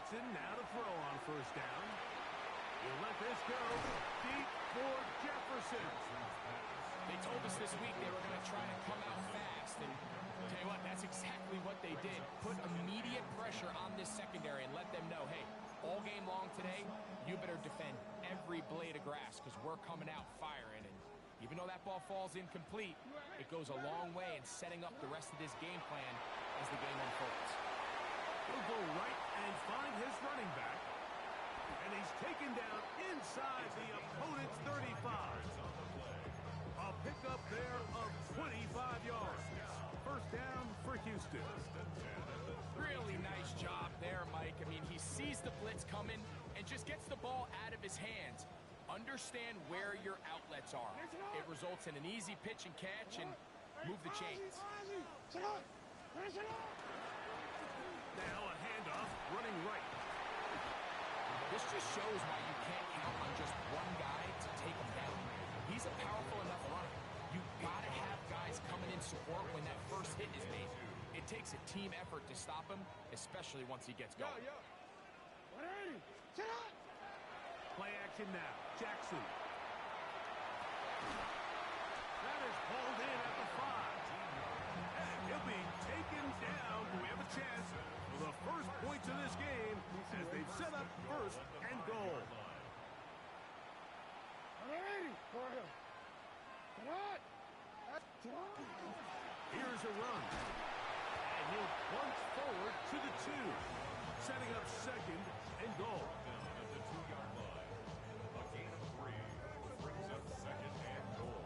Watson now to throw on first down. He'll let this go deep for Jefferson. They told us this week they were going to try to come out fast, and tell you what, that's exactly what they did. Put immediate pressure on this secondary and let them know, hey, all game long today, you better defend every blade of grass because we're coming out firing. And even though that ball falls incomplete, it goes a long way in setting up the rest of this game plan as the game unfolds. He'll go right and find his running back. And he's taken down inside the opponent's 35. A pickup there of 25 yards. First down for Houston. Really nice job there, Mike. I mean, he sees the blitz coming and just gets the ball out of his hands. Understand where your outlets are. It results in an easy pitch and catch and move the chains. Now a handoff running right. This just shows why you can't count on just one guy to take him down. He's a powerful enough runner. You've got to have guys coming in support when that first hit is made. It takes a team effort to stop him, especially once he gets going. Play action now. Jackson. That is pulled in at the 5. And he'll be taken down. We have a chance for the first points of this game as they've set up first and goal. Here's a run. And he'll plunge forward to the 2. Setting up second and goal. Down at the 2-yard line. A gain of 3 brings up second and goal.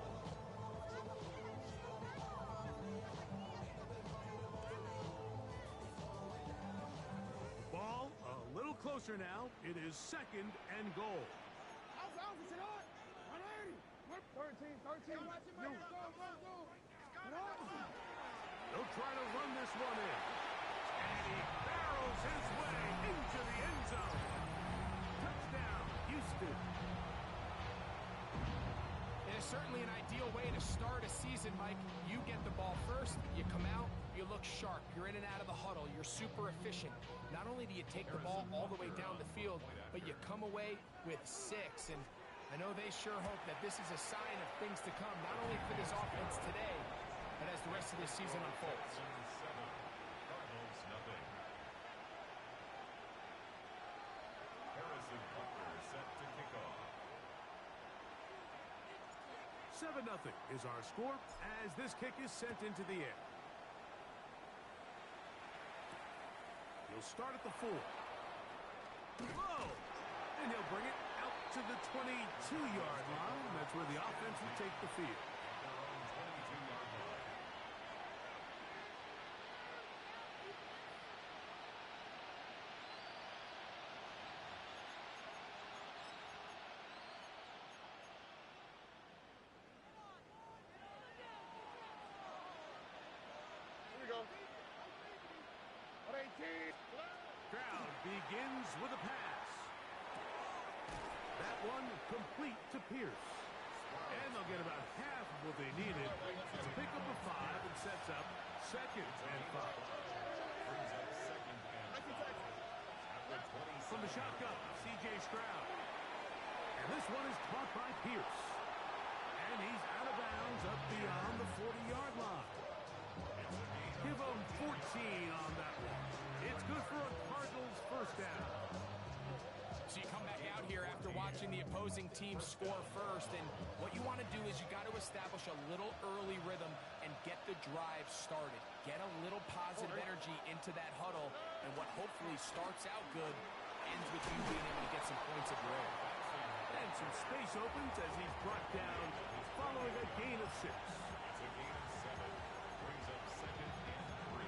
Ball a little closer now. It is second and goal. 13. They'll try to run this one in. And he barrels his way into the end zone. Touchdown, Houston. It is certainly an ideal way to start a season, Mike. You get the ball first, you come out, you look sharp, you're in and out of the huddle, you're super efficient. Not only do you take the ball all the way down the field, but you come away with 6. And I know they sure hope that this is a sign of things to come, not only for this offense today, but as the rest of this season unfolds. 7, Cardinals nothing. Harrison Butler set to kick off. 7-0 is our score as this kick is sent into the air. He'll start at the 4. Low! And he'll bring it out to the 22-yard line. That's where the offense will take the field. Their own 22-yard line. Here we go. 18. Crowd begins with a pass. That one complete to Pierce. And they'll get about half of what they needed to pick up a 5 and sets up second and 5. Brings up second and 5. From the shotgun, C.J. Stroud. And this one is caught by Pierce. And he's out of bounds up beyond the 40-yard line. Give him 14 on that one. It's good for a Cardinals first down. So you come back out here after watching the opposing team score first, and what you want to do is you got to establish a little early rhythm and get the drive started. Get a little positive energy into that huddle, and what hopefully starts out good ends with you being able to get some points of your own. And some space opens as he's brought down following a gain of 6. It's a gain of 7. Brings up second and 3.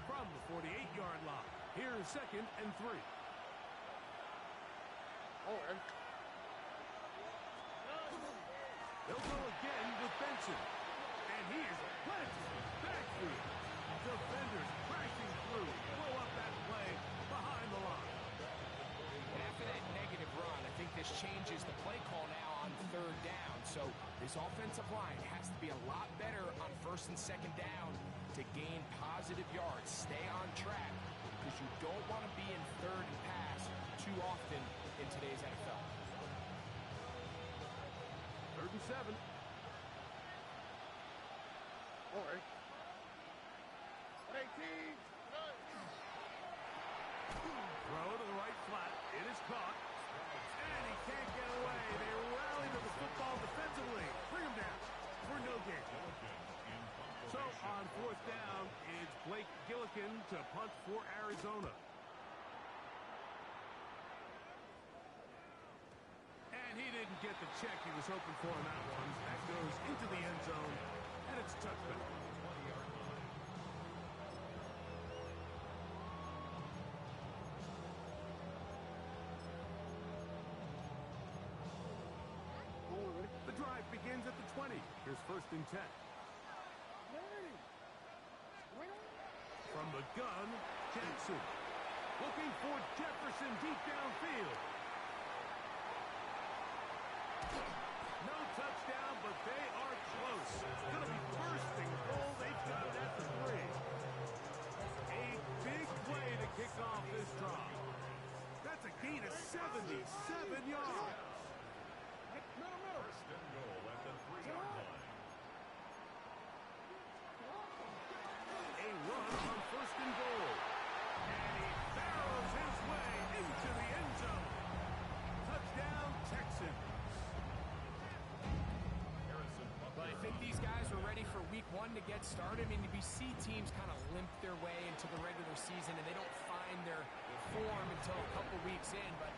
From the 48-yard line, here's second and 3. And They'll go again with Benson. And he is planted backfield. Defenders crashing through. Blow up that play behind the line. And after that negative run, I think this changes the play call now on third down. So this offensive line has to be a lot better on first and second down to gain positive yards. Stay on track because you don't want to be in third and pass too often in today's NFL. 3rd and 7. All right. 18. Throw to the right flat. It is caught. And he can't get away. They rally to the football defensively. Bring him down for no gain. So on 4th down, it's Blake Gillikin to punt for Arizona. And he didn't get the check he was hoping for on that one. That goes into the end zone, and it's touchback. The drive begins at the 20. Here's 1st and 10. From the gun, Jackson. Looking for Jefferson deep downfield. No touchdown, but they are close. It's going to be bursting full. They've got it at the 3. A big play to kick off this drive. That's a gain of 77 yards. First and goal at the 3-yard line. A run on 1st and goal. And he barrels his way into the end zone. Touchdown, Texans. But I think these guys are ready for week 1 to get started. I mean, we see teams kind of limp their way into the regular season, and they don't find their form until a couple weeks in. But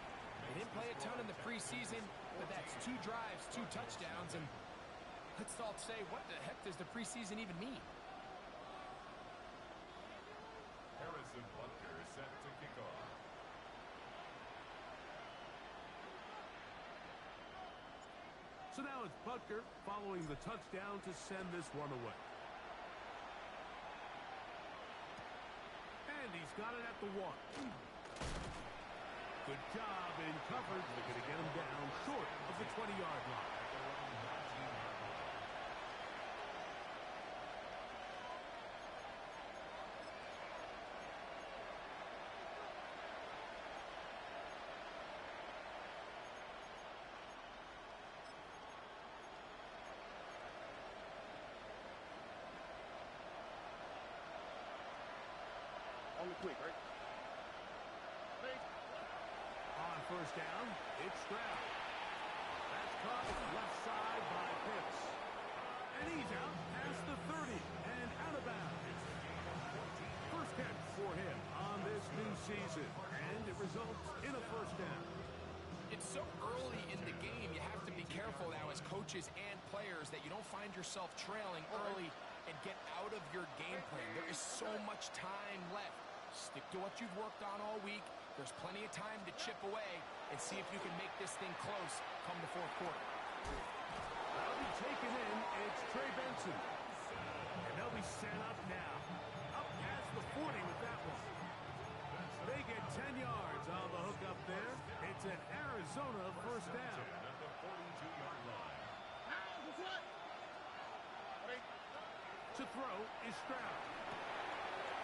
they didn't play a ton in the preseason, but that's 2 drives, 2 touchdowns, and let's all say, what the heck does the preseason even mean? Harrison Butker set to kick off. So now it's Butker following the touchdown to send this one away. And he's got it at the 1. Good job in coverage. They're going to get him down short of the 20-yard line. On the quick, right? On 1st down, it's Stroud. That's caught left side by Pitts. And he's out past the 30 and out of bounds. First catch for him on this new season. And it results in a 1st down. It's so early in the game, you have to be careful now as coaches and players that you don't find yourself trailing early and get out of your game plan. There is so much time left. Stick to what you've worked on all week. There's plenty of time to chip away and see if you can make this thing close come the 4th quarter. That'll be taken in. It's Trey Benson. And they'll be set up now. Up past the 40 with that one. They get 10 yards on the hook up there. It's an Arizona 1st down. At the 42-yard line. To throw is Stroud.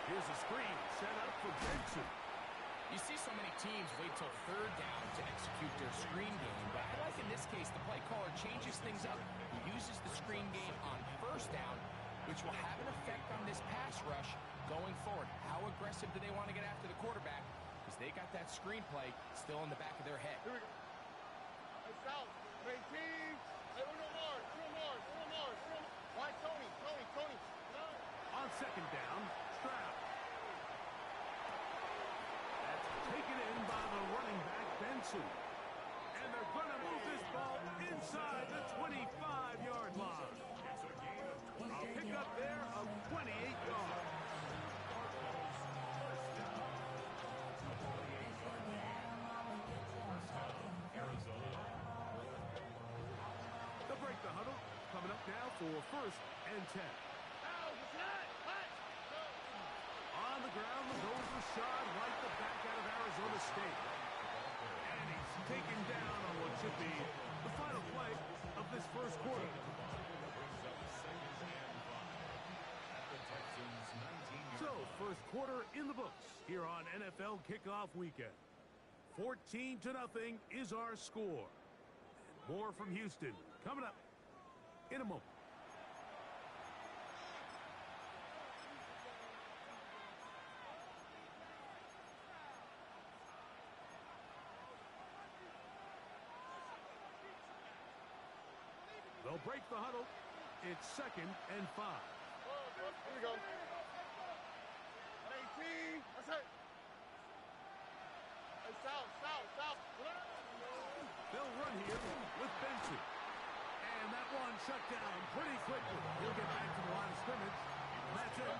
Here's a screen set up for Benson. You see so many teams wait till 3rd down to execute their screen game, but I like in this case the play caller changes things up. He uses the screen game on 1st down, which will have an effect on this pass rush going forward. How aggressive do they want to get after the quarterback? Because they got that screen play still in the back of their head. Here we go. Hey, South. 18. Hey, Uno Mars. Why Tony? On 2nd down, Stroud. That's taken in by the running back, Benson. And they're going to move this ball inside the 25-yard line. A pickup there of 28 yards. They'll break the huddle. Coming up now for 1st and 10. On the ground, the goal Rashad right the back out of Arizona State. And he's taken down on what should be the final play of this 1st quarter. At the Texans So, first quarter in the books here on NFL Kickoff Weekend. 14-0 is our score. And more from Houston coming up in a moment. They'll break the huddle. It's 2nd and 5. Here we go. 18. That's it. Hey, south. They'll run here with Benson. And that one shut down pretty quickly. He'll get back to the line of scrimmage. That's it.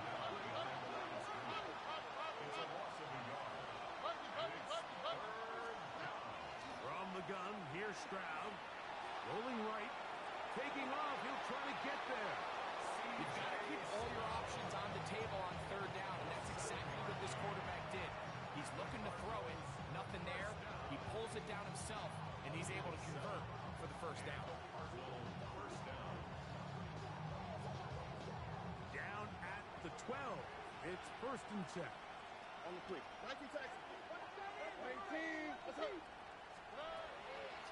From the gun, here's Stroud. Rolling right. Taking off. He'll try to get there. You've got to keep all your options on the table on 3rd down, and that's exactly what this quarterback did. He's looking to throw it. Nothing there. He pulls it down himself, and he's able to convert for the 1st down. Down at the 12. It's 1st and 10. On the quick. 19 Texans. 18. That's it.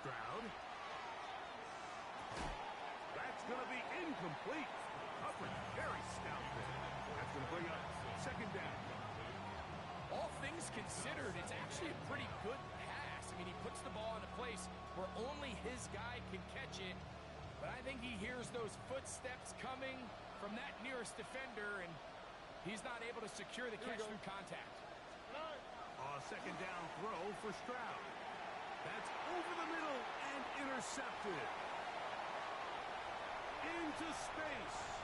Stroud. That's going to be incomplete. Coverage very stout there. That's going to bring up 2nd down. All things considered, it's actually a pretty good pass. I mean, he puts the ball in a place where only his guy can catch it. But I think he hears those footsteps coming from that nearest defender, and he's not able to secure the catch through contact. A 2nd down throw for Stroud. That's over the middle and intercepted. Into space.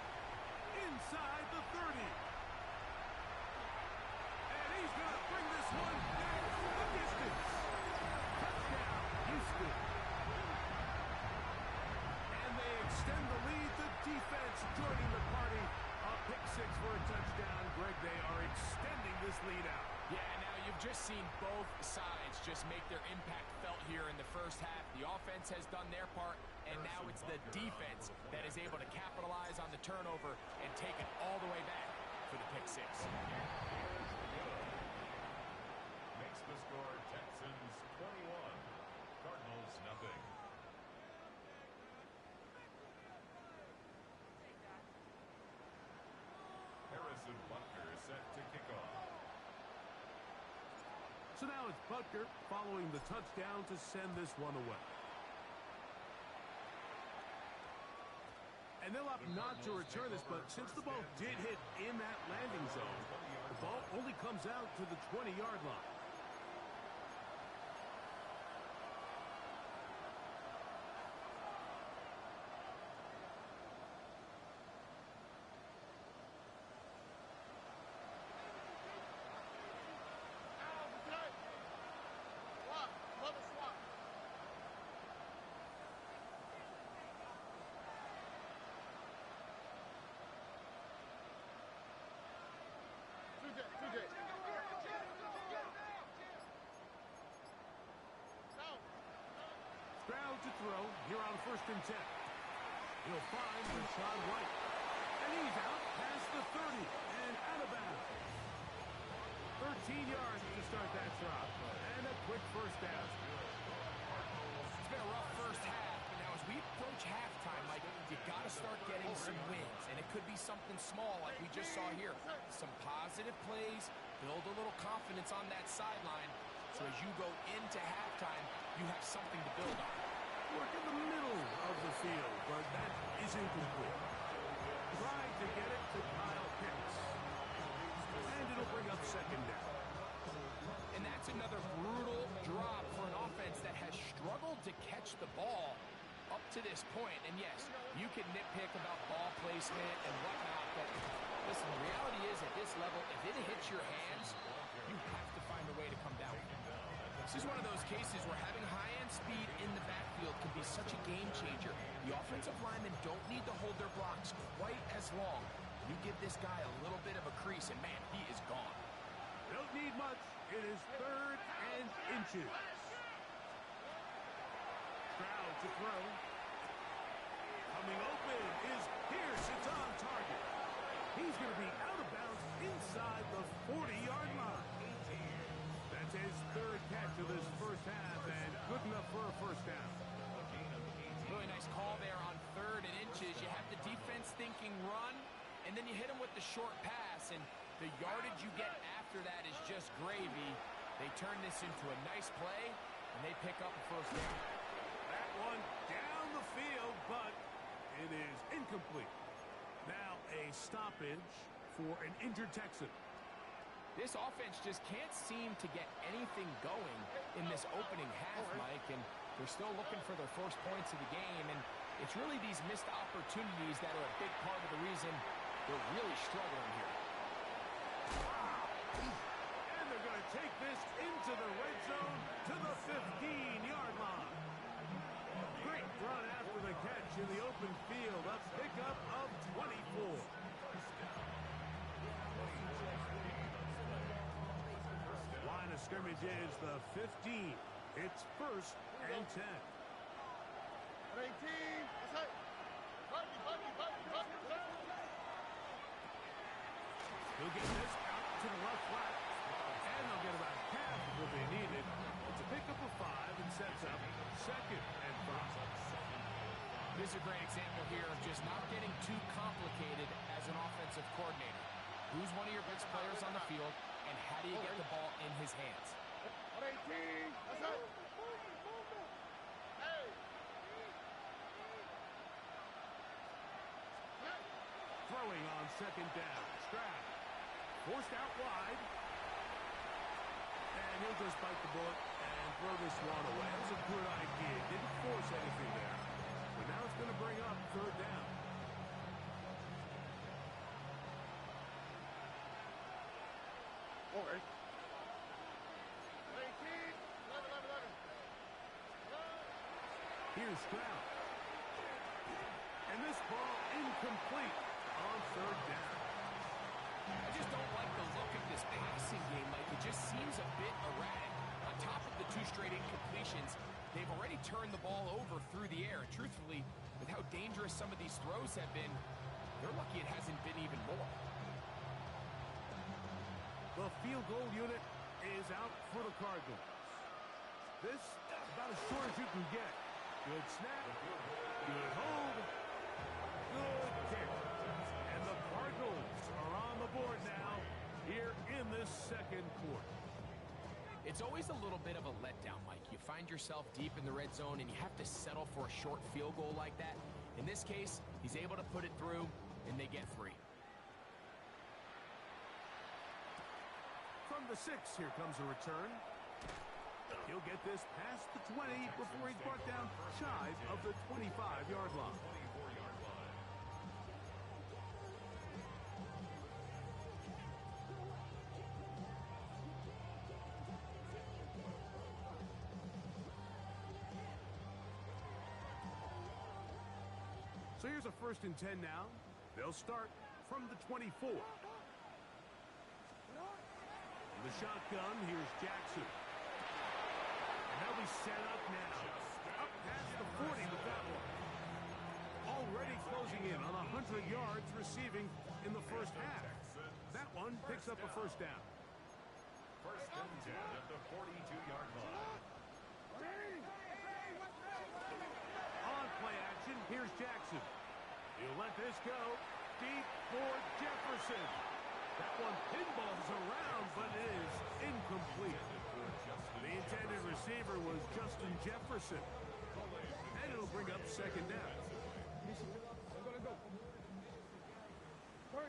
Inside the 30. And he's going to bring this one back the distance. Touchdown, Houston. And they extend the lead. The defense joining the party. A pick 6 for a touchdown. Greg, they are extending this lead out. Yeah, now you've just seen both sides just make their impact felt here in the 1st half. The offense has done their part, and now it's the defense that is able to capitalize on the turnover and take it all the way back for the pick 6. Makes the score Texans 21, Cardinals nothing. Harrison Butker is set to kick off. So now it's Butker following the touchdown to send this one away. And they'll opt not to return this, but since the ball did hit in that landing zone, the ball only comes out to the 20-yard line. Stroud to throw here on 1st and 10. He'll find Rashawn White. And he's out past the 30 and out of bounds. 13 yards to start that drop. And a quick 1st down. It's been a rough 1st half, but now as we approach halftime, Mike, you got to start getting some wins. And it could be something small like we just saw here. Some positive plays, build a little confidence on that sideline. So as you go into halftime, you have something to build on. Work in the middle of the field, but that is incomplete. Tried to get it to Kyle Pitts. And it'll bring up 2nd down. And that's another brutal drop for an offense that has struggled to catch the ball up to this point. And yes, you can nitpick about ball placement and whatnot, but listen, the reality is at this level, if it hits your hands, you have to find a way to come down. This is one of those cases where having high-end speed in the backfield can be such a game changer. The offensive linemen don't need to hold their blocks quite as long. You give this guy a little bit of a crease, and man, he is gone. Don't need much. It is 3rd and inches. Stroud to throw. Coming open is Pierce. It's on target. He's going to be out of bounds inside the 40-yard line. That's his third catch of this first half, and good enough for a first down. Really nice call there on 3rd and inches. You have the defense thinking run, and then you hit them with the short pass, and the yardage you get after that is just gravy. They turn this into a nice play, and they pick up a first down. That one down the field, but it is incomplete. Now a stoppage for an injured Texan. This offense just can't seem to get anything going in this opening half, Mike, and they're still looking for their first points of the game, and it's really these missed opportunities that are a big part of the reason they're really struggling here. And they're going to take this into the red zone to the 15-yard line. Great run after the catch in the open field. A pickup of 24. Line of scrimmage is the 15. It's 1st and 10. 18. That's it. He'll get this out to the left flat. And they'll get about half of what they needed. It's a pickup of 5 and sets up 2nd and 5. This is a great example here of just not getting too complicated as an offensive coordinator. Who's one of your best players on the field, and how do you get the ball in his hands? 18. That's it. Hey. Throwing on 2nd down. Stroud forced out wide. And he'll just bite the bullet and throw this one away. That was a good idea. Didn't force anything there. But now it's going to bring up 3rd down. Okay. 18. 11. Here's Stroud. And this ball incomplete on 3rd down. I just don't like the look of this passing game, Mike. It just seems a bit erratic. On top of the 2 straight incompletions, they've already turned the ball over through the air. Truthfully, with how dangerous some of these throws have been, they're lucky it hasn't been even more. The field goal unit is out for the Cardinals. This about as short as you can get. Good snap. Good hold. Good kick. And the Cardinals are on the board now here in this 2nd quarter. It's always a little bit of a letdown, Mike. You find yourself deep in the red zone, and you have to settle for a short field goal like that. In this case, he's able to put it through, and they get 3. From the 6, here comes a return. He'll get this past the 20 before he's brought down shy of the 25-yard line. 24-yard line. So here's a 1st and 10 now. They'll start from the 24. The shotgun, here's Jackson. And they'll be set up now. Up past the 40 with that one. Already closing in on 100 yards receiving in the first half. That one picks up a first down. 1st and 10 at the 42-yard line. On play action, here's Jackson. He'll let this go deep for Jefferson. That one pinballs around, but it is incomplete. The intended receiver was Justin Jefferson. And it'll bring up 2nd down. 13.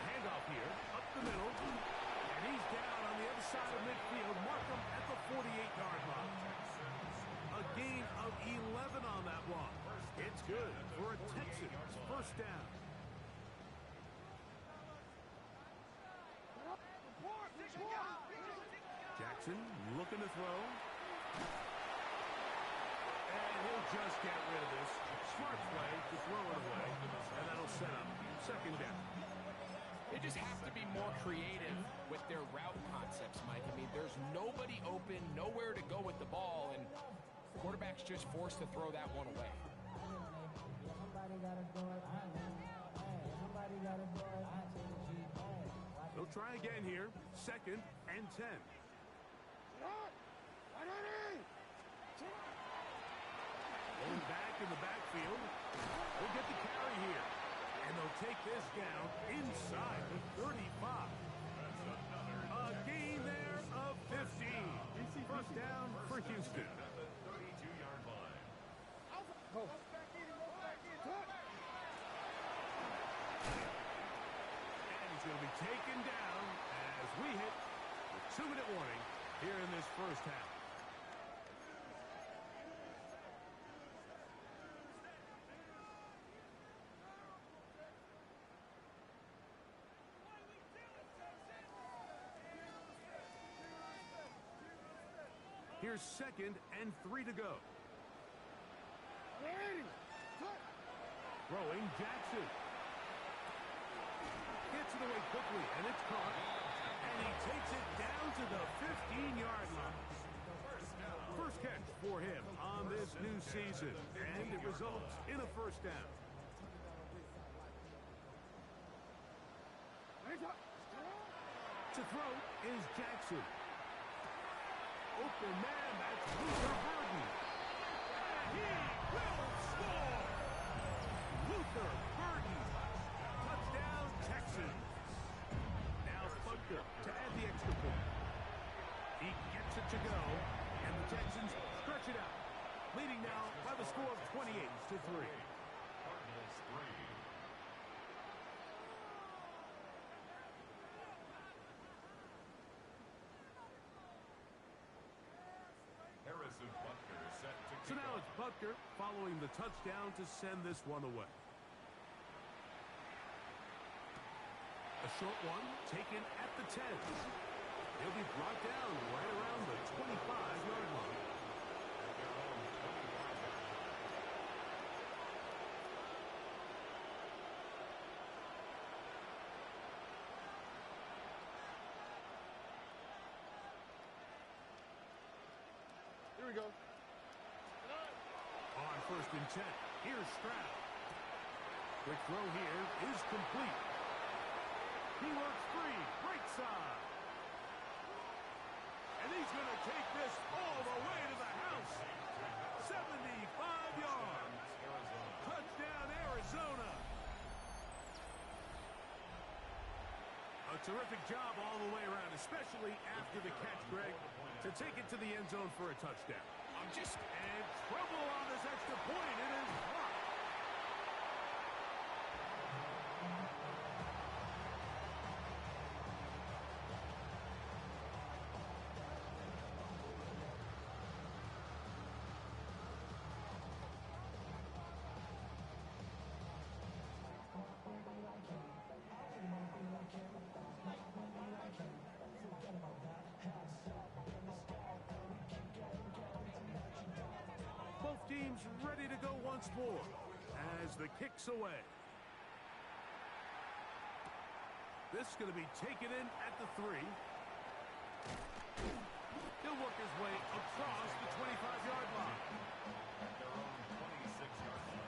Handoff here, up the middle. And he's down on the other side of midfield. Mark him at the 48-yard line. A gain of 11 on that one. It's good for a Texans first down. Jackson looking to throw. And he'll just get rid of this. Smart play to throw it away. And that'll set up 2nd down. They just have to be more creative with their route concepts, Mike. I mean, there's nobody open, nowhere to go with the ball, and the quarterback's just forced to throw that one away. They'll try again here. 2nd and 10. Going back in the backfield. They'll get the carry here. And they'll take this down inside the 35. A gain there of 15. First down for Houston. At the 32-yard line. And he's going to be taken down as we hit the 2-minute warning here in this first half. Here's 2nd and 3 to go. Throwing Jackson. Gets it away quickly, and it's caught. And he takes it down to the 15-yard line. First catch for him on this new season, and it results in a first down. To throw is Jackson. Open man, that's Luther Burden. And he will score! Luther Burden. Touchdown, Texans. Now Butker to add the extra point. He gets it to go, and the Texans stretch it out. Leading now by the score of 28-3. Cardinals 3. Harrison Butker set to So kick now off. it's Butker following the touchdown to send this one away. A short one taken at the 10. He'll be brought down right around the 25-yard line. At their own 21. Here we go. On 1st and 10, here's Stroud. Quick throw here is complete. He works free, right side. And he's going to take this all the way to the house. 75 yards. Touchdown, Arizona. A terrific job all the way around, especially after the catch, Greg, to take it to the end zone for a touchdown. And trouble on this extra point. It is blocked. Both teams ready to go once more as the kick's away. This is going to be taken in at the 3. He'll work his way across the 25-yard line. At their own 26-yard line.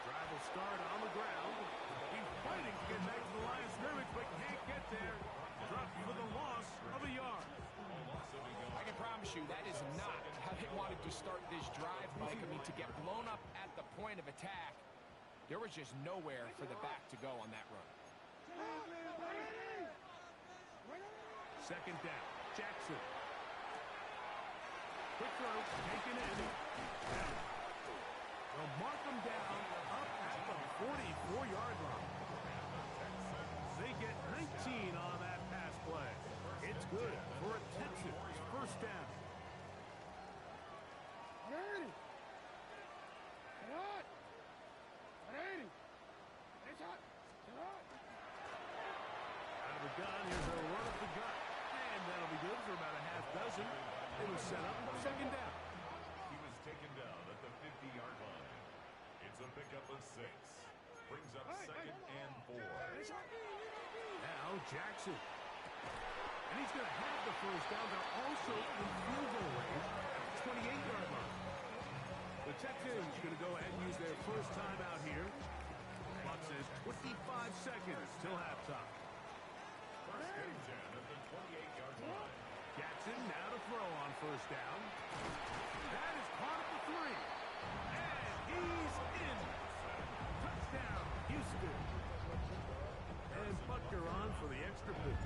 Drive will start on the ground. He's fighting to get back to the line of scrimmage, but can't get there. Dropped for the loss of a yard. I can promise you that is not how they wanted to start this drive, Mike. I mean, to get blown up at the point of attack, there was just nowhere for the back to go on that run. 2nd down, Jackson. Quick throw, taken in. They'll mark him down up at the 44-yard line. They get 19 on that pass play. It's good for a Texans first down. Out of the gun, here's a run up the gut. And that'll be good for about a half dozen. It was set up second down. He was taken down at the 50-yard line. It's a pickup of 6. Brings up second and 4. Now Jackson. And he's going to have the first down. They're also in field goal range at the 28-yard line. The Texans going to go ahead and use their first timeout here. Clock says 25 seconds till halftime. First and 10 at the 28-yard line. Jackson now to throw on first down. That is caught at the 3. And he's in. Touchdown, Houston. And Butker on for the extra point.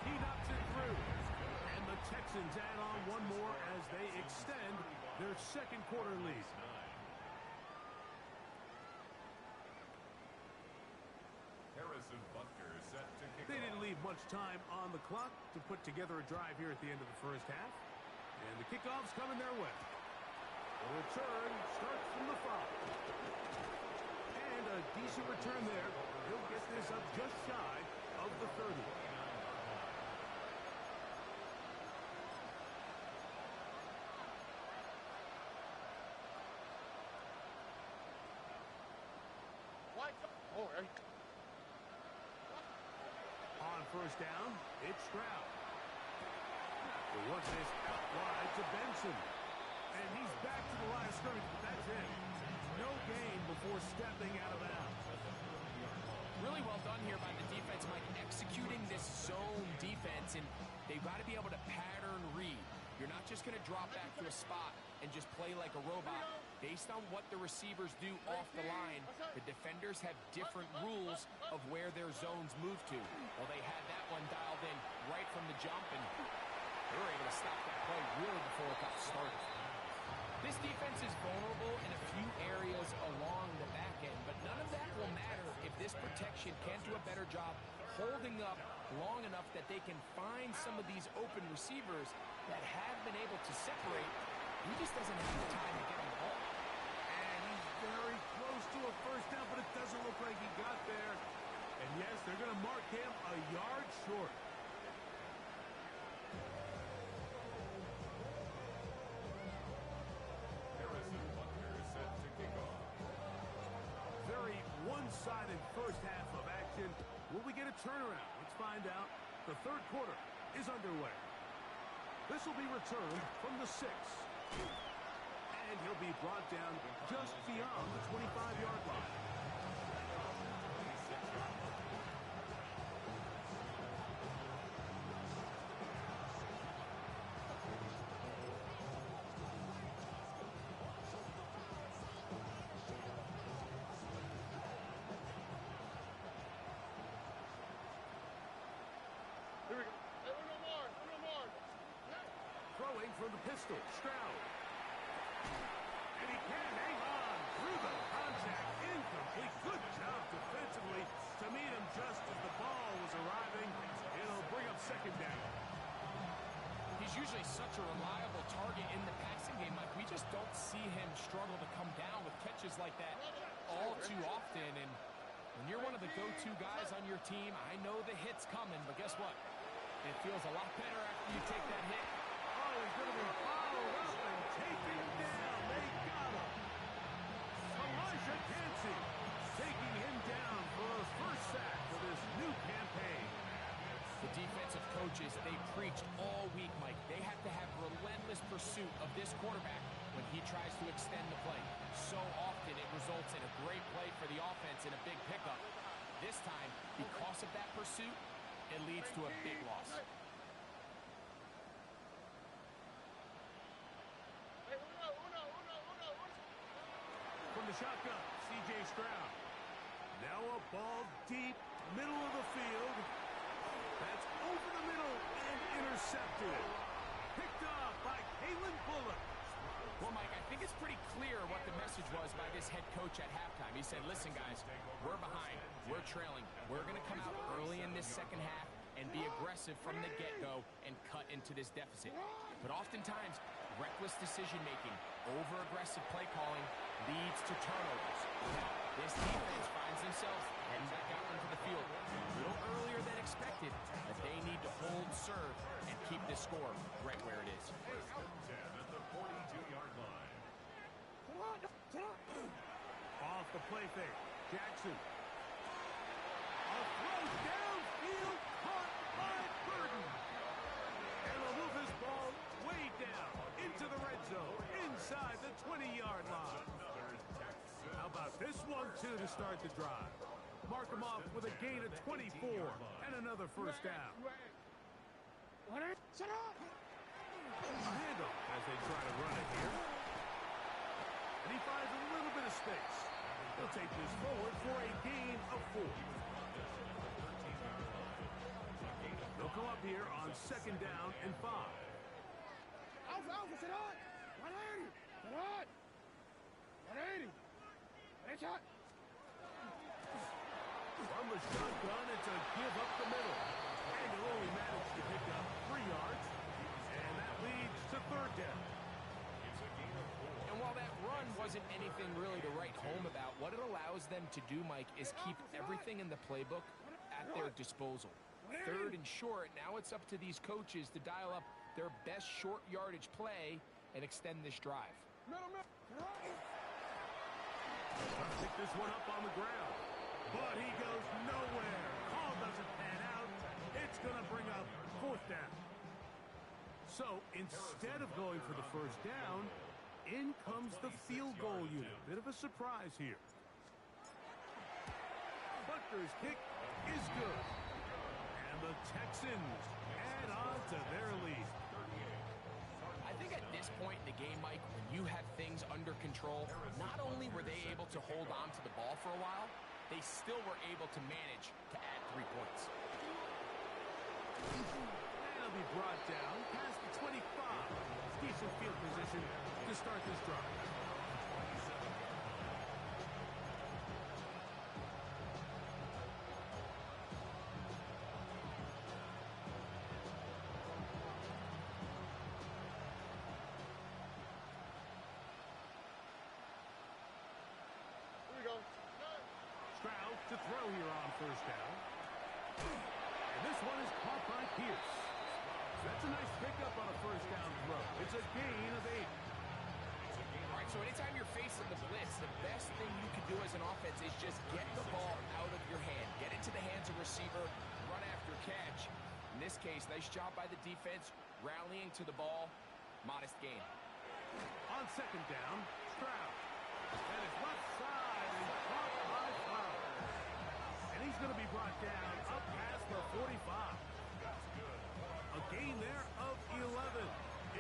He knocks it through. And the Texans add on one more as they extend their second quarter lead. Harrison Butker is set to kick They off. didn't leave much time on the clock to put together a drive here at the end of the first half. And the kickoff's coming their way. The return starts from the 5. And a decent return there. He'll get this up just shy of the 30. On first down, it's Stroud. The one is out wide to Benson. And he's back to the line of scrimmage, but that's it. No gain before stepping out of bounds. Really well done here by the defense, Mike, executing this zone defense, and they've got to be able to pattern read. You're not just going to drop back to a spot and just play like a robot. Based on what the receivers do off the line, the defenders have different rules of where their zones move to. Well, they had that one dialed in right from the jump, and they were able to stop that play really before it got started. This defense is vulnerable in a few areas along the back end, but none of that will matter if this protection can't do a better job holding up long enough that they can find some of these open receivers that have been able to separate. He just doesn't have the time to get the ball. And he's very close to a first down, but it doesn't look like he got there. And yes, they're going to mark him a yard short. Harrison Butker is set to kick off. Very one-sided first half of action. Will we get a turnaround? Let's find out. The third quarter is underway. This will be returned from the 6. And he'll be brought down just beyond the 25-yard line. Here we go. Hey, uno more. Throwing from the pistol, Stroud. And he can't hang on through the contact. Incomplete. Good job defensively to meet him just as the ball was arriving. It'll bring up second down. He's usually such a reliable target in the passing game. Like, we just don't see him struggle to come down with catches like that all too often. And when you're one of the go-to guys on your team, I know the hit's coming, but guess what? It feels a lot better after you take that hit. Oh, he's going to be followed up and taken down. They got him. Elijah Cansey taking him down for a first sack for this new campaign. The defensive coaches, they preached all week, Mike. They have to have relentless pursuit of this quarterback when he tries to extend the play. So often it results in a great play for the offense and a big pickup. This time, because of that pursuit, it leads to a big loss. Hey, uno. From the shotgun, C.J. Stroud. Now a ball deep, middle of the field. That's over the middle and intercepted. Picked off by Kalen Bullock. Well, Mike, I think it's pretty clear what the message was by this head coach at halftime. He said, listen, guys, we're behind. We're trailing. We're going to come out early in this second half and be aggressive from the get-go and cut into this deficit. But oftentimes, reckless decision-making, over-aggressive play calling leads to turnovers. Now, This defense finds themselves heading back out into the field a little earlier than expected, but they need to hold serve and keep this score right where it is. 10 at the 42-yard line. Off the play fake. Jackson. A throw downfield, caught by Burton. And he'll move his ball way down into the red zone, inside the 20-yard line. How about this one, too, to start the drive? Mark him off with a gain of 24 and another first down. A handoff as they try to run it here. And he finds a little bit of space. He'll take this forward for a gain of 4. They'll come up here on second down and 5. Alpha, sit on! 180! Sit on! 180! Head shot! From the shotgun, it's a give up the middle. And he'll only manage to pick up 3 yards. And that leads to third down. And while that run wasn't anything really to write home about, what it allows them to do, Mike, is keep everything in the playbook at their disposal. Third and short, now it's up to these coaches to dial up their best short yardage play and extend this drive. Pick this one up on the ground. But he goes nowhere. Call doesn't pan out. It's going to bring up fourth down. So instead of going for the first down, in comes the field goal unit. Bit of a surprise here. Butker's kick is good. And the Texans add on to their lead. I think at this point in the game, Mike, when you have things under control, not only were they able to hold on to the ball for a while, they still were able to manage to add 3 points. And he'll be brought down past the 25. Decent field position to start this drive. Stroud to throw here on first down. And this one is caught by Pierce. So that's a nice pickup on a first down throw. It's a gain of 8. All right, so anytime you're facing the blitz, the best thing you can do as an offense is just get the ball out of your hand. Get it to the hands of receiver, run after catch. In this case, nice job by the defense, rallying to the ball. Modest gain. On second down, Stroud. And it's left side and caught by Flower. And he's going to be brought down up past the 45. A gain there of 11.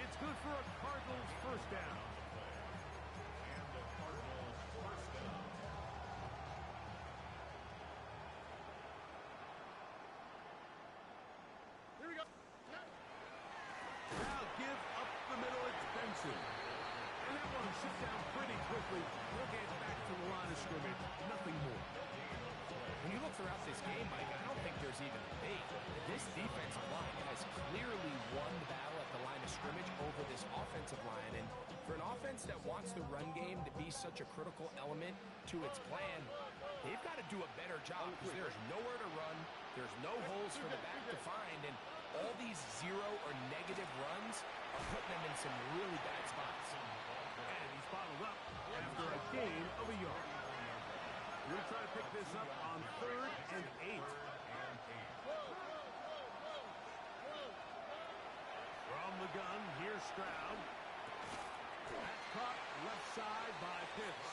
It's good for a Cardinals first down. Here we go. Now give up the middle, it's Benson. And that one shut down pretty quickly. He'll get back to the line of scrimmage. Nothing more. When you look throughout this game, Mike, I don't think there's even a debate. This defensive line has clearly won the battle at the line of scrimmage over this offensive line. And for an offense that wants the run game to be such a critical element to its plan, they've got to do a better job because there's nowhere to run. There's no holes for the back to find. And all these zero or negative runs are putting them in some really bad spots. And he's bottled up after a gain of a yard. We're going to try to pick this up on third and 8. From the gun, here's Stroud. That's caught left side by Pitts.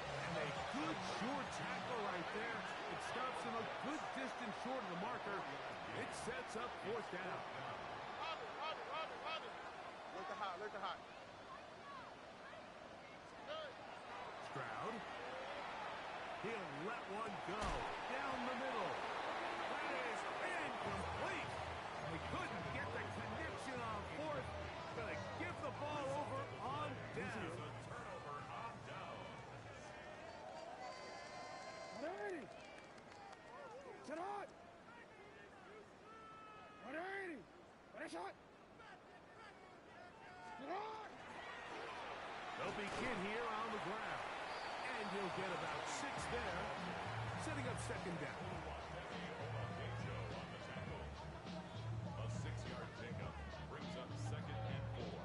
And a good short tackle right there. It stops him a good distance short of the marker. It sets up fourth down. Robin. Look at hot. Stroud. He'll let one go down the middle. That is incomplete. He couldn't get the connection on fourth. Gonna give the ball over on down. This is a turnover on down. 180. Sit on. 180. Head shot. Sit on. They'll begin here on the ground. And And he'll get about 6 there, setting up second down. A 6-yard pickup brings up 2nd and 4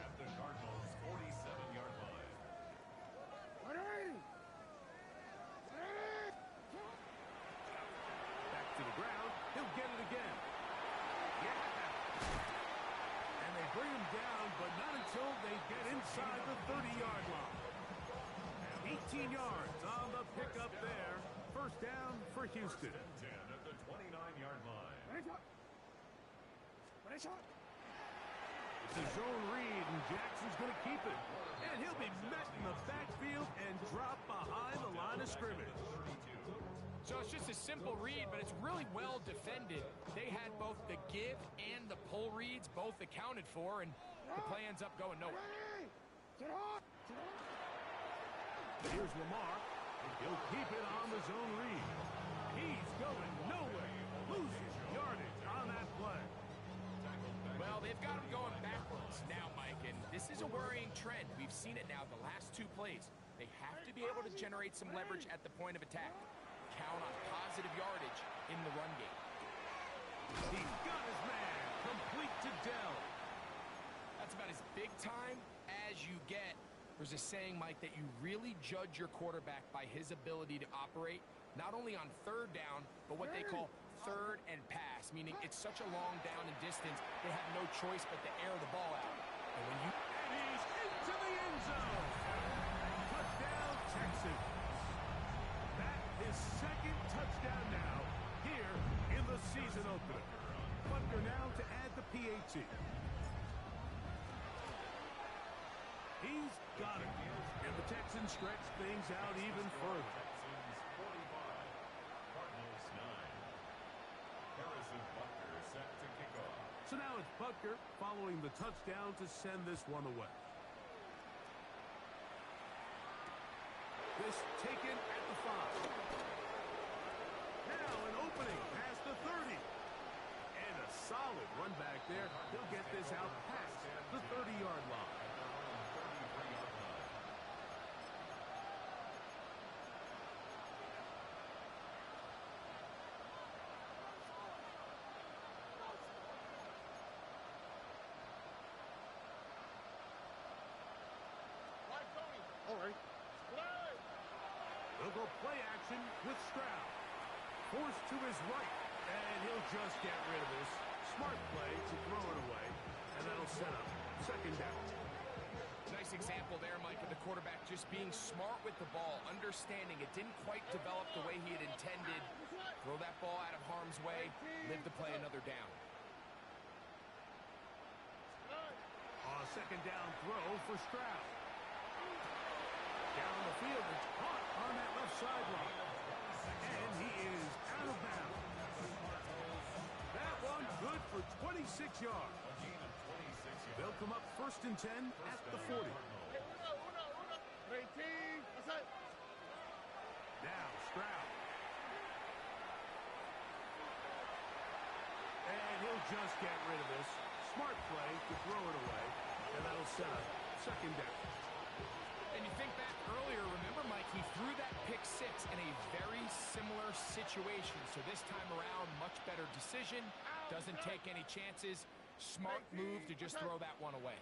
at the Cardinals' 47-yard line. Back to the ground. He'll get it again. Yeah. And they bring him down, but not until they get inside the 30-yard line. 18 yards on the pickup there. First down for Houston. 10 at the 29-yard line. It's a zone read, and Jackson's going to keep it. And he'll be met in the backfield and dropped behind the line of scrimmage. So it's just a simple read, but it's really well defended. They had both the give and the pull reads both accounted for, and the play ends up going nowhere. Here's Lamar. He'll keep it on the zone read. He's going nowhere. Loses yardage on that play. Well, they've got him going backwards now, Mike, and this is a worrying trend. We've seen it now the last 2 plays. They have to be able to generate some leverage at the point of attack. Count on positive yardage in the run game. He's got his man. Complete to Dell. That's about as big time as you get. There's a saying, Mike, that you really judge your quarterback by his ability to operate, not only on 3rd down, but what they call 3rd and pass, meaning it's such a long down and distance, they have no choice but to air the ball out. And when you... And he's into the end zone. Touchdown, Texans. That is 2nd touchdown now here in the season opener. Butker now to add the PAT. He's got it. And the Texans stretch things out even further. Texans 45, Cardinals 9. Harrison Butker set to kick off. So now it's Butker following the touchdown to send this one away. This taken at the 5. Now an opening past the 30. And a solid run back there. He'll get this out past the 30-yard line. All right. They'll go play action with Stroud. Forced to his right, and he'll just get rid of this. Smart play to throw it away, and that'll set up second down. Nice example there, Mike, of the quarterback just being smart with the ball, understanding it didn't quite develop the way he had intended. Throw that ball out of harm's way, live to play another down. A second down throw for Stroud. Down the field, it's caught on that left sideline. And he is out of bounds. That one good for 26 yards. They'll come up 1st and 10 at the 40. Now Stroud. And he'll just get rid of this. Smart play to throw it away. And that'll set up second down. And you think back earlier, remember, Mike, he threw that pick 6 in a very similar situation. So this time around, much better decision. Doesn't take any chances. Smart move to just throw that one away.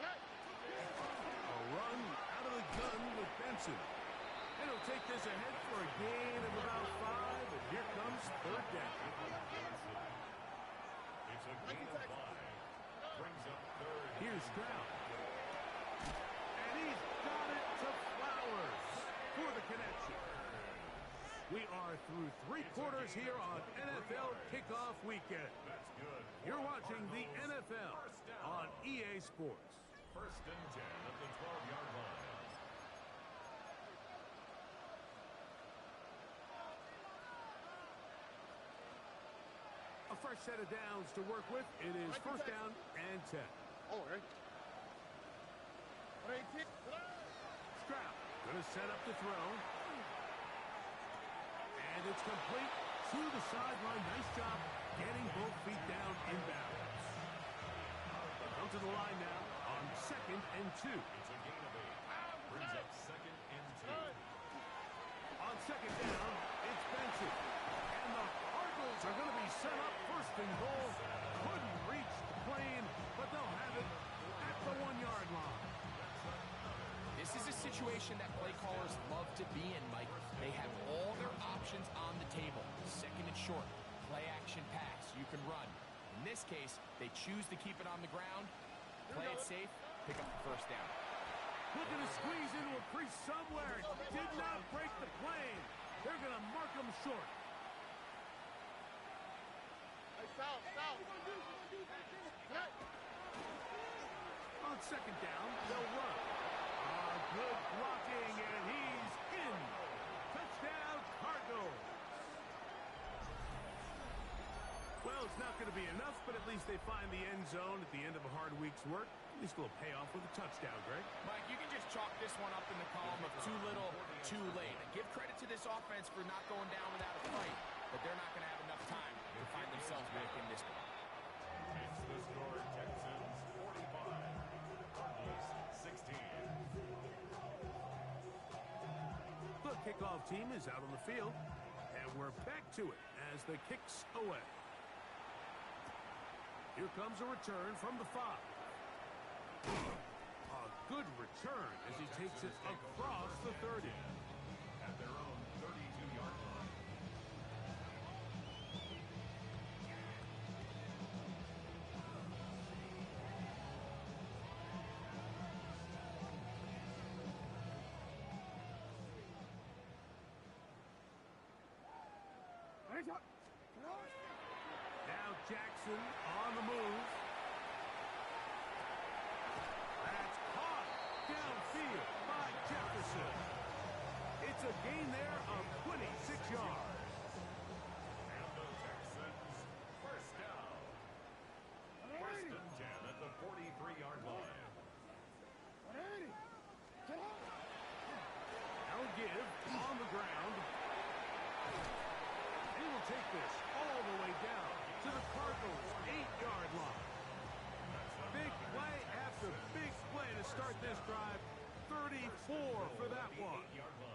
A run out of the gun with Benson. And he'll take this ahead for a gain of about 5. And here comes 3rd down. It's a gain of 5. Brings up 3rd. Here's Stroud. And he's got it to Flowers for the connection. We are through 3 quarters here on NFL Kickoff Weekend. That's good. You're watching the NFL on EA Sports. 1st and 10 at the 12-yard line. A fresh set of downs to work with. It is 1st down and 10. All right. Stroud going to set up the throw. And it's complete to the sideline. Nice job getting both feet down in 2. It's a gain of 8. Brings up second and 2. On second down, it's Benson. And the Cardinals are going to be set up first and goal. Couldn't reach the plane, but they'll have it at the 1-yard line. This is a situation that play callers love to be in, Mike. They have all their options on the table. Second and short, play action pass, you can run. In this case, they choose to keep it on the ground, play it safe, pick up the first down. Looking to squeeze into a crease somewhere. Did not break the plane. They're going to mark him short. Hey, South. On second down, they'll run. Good blocking, and he's in. Touchdown, Cardinals. Well, it's not going to be enough, but at least they find the end zone at the end of a hard week's work. At least a little payoff with a touchdown, Greg. Mike, you can just chalk this one up in the column of too little, too late. Give credit to this offense for not going down without a fight, but they're not going to have enough time to find themselves back in this one. It's the score, Texans 45, Cardinals 16. The kickoff team is out on the field, and we're back to it as the kick's away. Here comes a return from the 5. A good return as he takes it across the 30. At their own 32-yard line. Now Jackson on the move. That's caught downfield by Jefferson. It's a gain there of 26 yards. And the Texans first down. First and 10 at the 43-yard line. Now give on the ground. He will take this all the way down to the Cardinals' 8-yard line. Big play after big play to start this drive. 34 for that one. 8-yard line.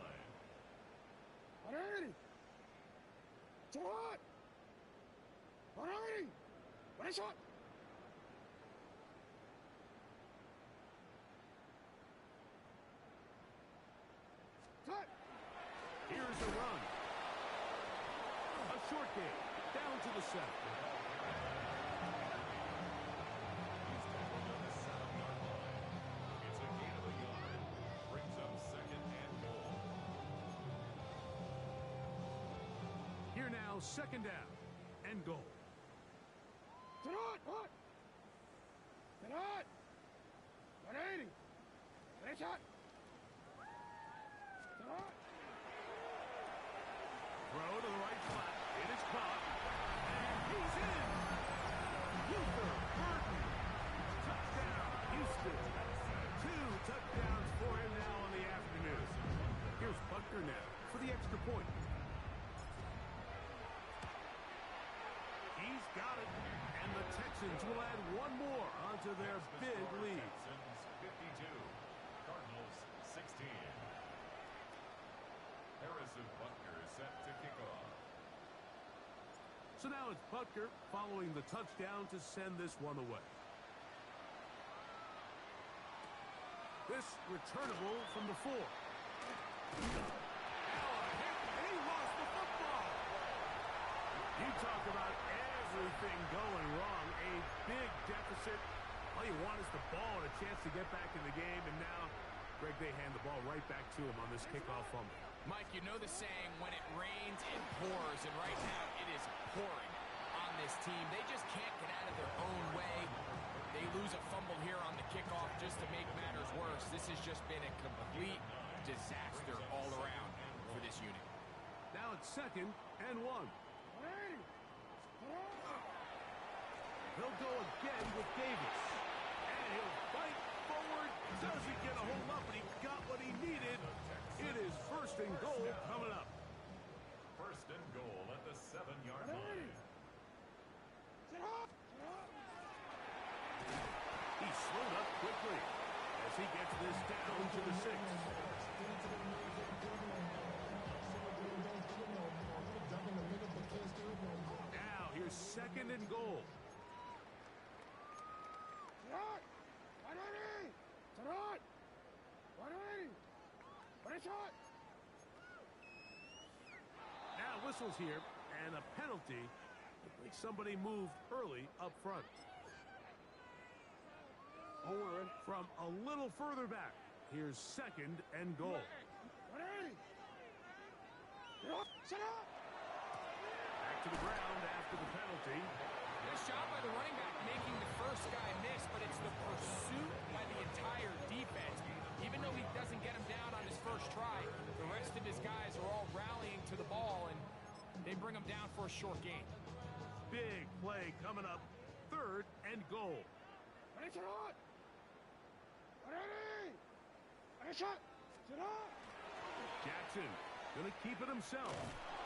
Here's a run. A short game down to the 7. He's tackled at the 7-yard line. It's a gain of a yard. Brings up second and goal. Here now, second down and goal. Throw to the right flat. It is caught. And he's in. Luther Burton. Touchdown, Houston. 2 touchdowns for him now on the afternoon. Here's Buckner now for the extra point. He's got it. And the Texans will add one more onto their big lead. Texans 52, Cardinals 16. Harrison Butker is set to kick off. So now it's Butker following the touchdown to send this one away. This returnable from the 4. Now a hit, and he lost the football. You talk about everything going wrong. A big deficit. All you want is the ball and a chance to get back in the game, and now, Greg, they hand the ball right back to him on this kickoff fumble. Mike, you know the saying, when it rains, it pours, and right now it is pouring on this team. They just can't get out of their own way. They lose a fumble here on the kickoff just to make matters worse. This has just been a complete disaster all around for this unit. Now it's second and 1. He'll go again with Davis. And he'll fight forward. Doesn't get a hold up, but he got what he needed. It is first and goal coming up. First and goal at the 7-yard line. He slowed up quickly as he gets this down to the 6. Now here's 2nd and goal. Now whistles here, and a penalty. Like somebody moved early up front. From a little further back, here's 2nd and goal. Back to the ground after the penalty. Nice job by the running back making the first guy miss, but it's the pursuit by the entire defense. Even though he doesn't get him down on his first try, the rest of his guys are all rallying to the ball, and they bring him down for a short gain. Big play coming up. 3rd and goal. Jackson gonna keep it himself.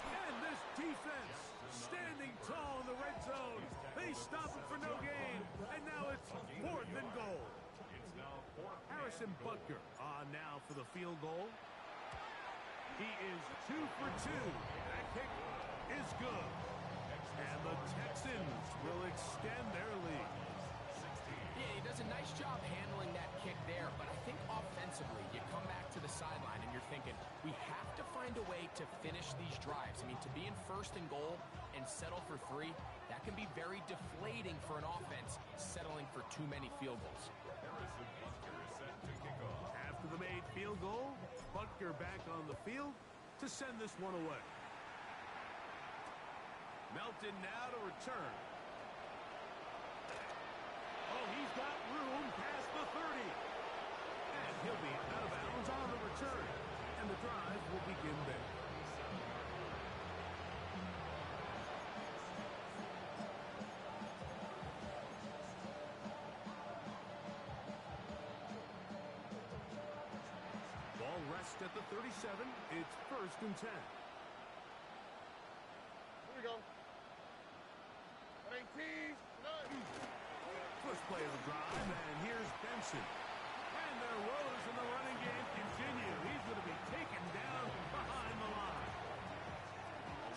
And this defense standing tall in the red zone. They stop it for no gain. And now it's 4th and goal. Harrison Butker on now for the field goal. He is 2 for 2. That kick is good. And the Texans will extend their lead. Yeah, he does a nice job handling that kick there, but I think offensively, you come back to the sideline and you're thinking, we have to find a way to finish these drives. I mean, to be in 1st and goal and settle for 3, that can be very deflating for an offense settling for too many field goals. After the made field goal, Butker back on the field to send this one away. Melton now to return. Oh, he's got room past the 30. And he'll be out of bounds on the return. And the drive will begin there. Ball rests at the 37. It's 1st and 10. Here we go. 18. First play of the drive, and here's Benson. And their woes in the running game continue. He's going to be taken down behind the line.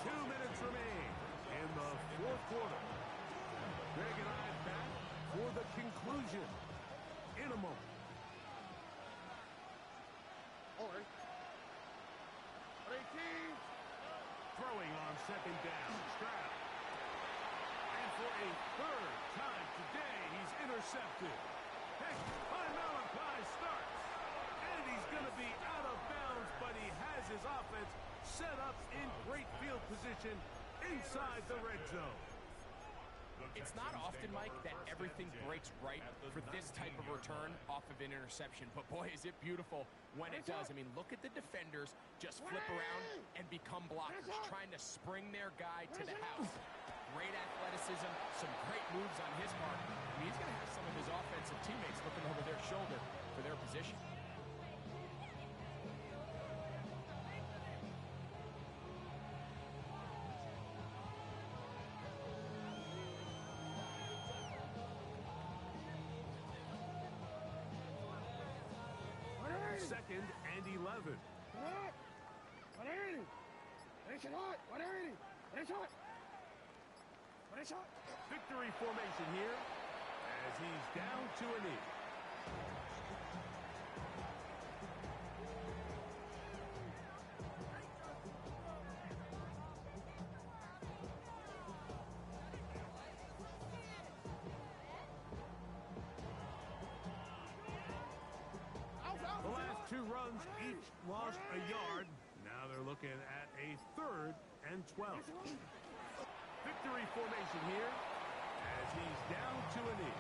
2 minutes remain in the 4th quarter. Greg and I back for the conclusion in a moment. All right. 18. Throwing on 2nd down, Stroud. And for a 3rd time today, he's intercepted. Hey, Malachi starts. And he's going to be out of bounds, but he has his offense set up in great field position inside the red zone. It's not often, Mike, that everything breaks right for this type of return off of an interception. But, boy, is it beautiful when it does. I mean, look at the defenders just flip around and become blockers, trying to spring their guy to the house. Great athleticism, some great moves on his part. I mean, he's going to have some of his offensive teammates looking over their shoulder for their position. Second and 11. Victory formation here as he's down to a knee. The last 2 runs each lost a yard. Now they're looking at a 3rd and 12. Victory formation here as he's down to a knee.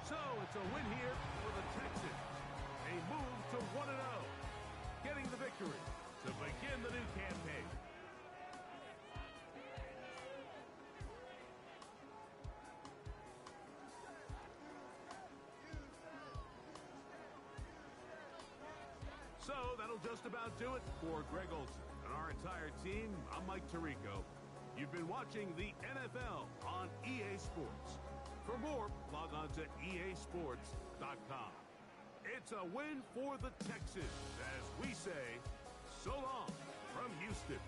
So it's a win here for the Texans. A move to 1-0. Getting the victory to begin the new campaign. So that'll just about do it for Greg Olson and our entire team. I'm Mike Tirico. You've been watching the NFL on EA Sports. For more, log on to easports.com. It's a win for the Texans as we say so long from Houston.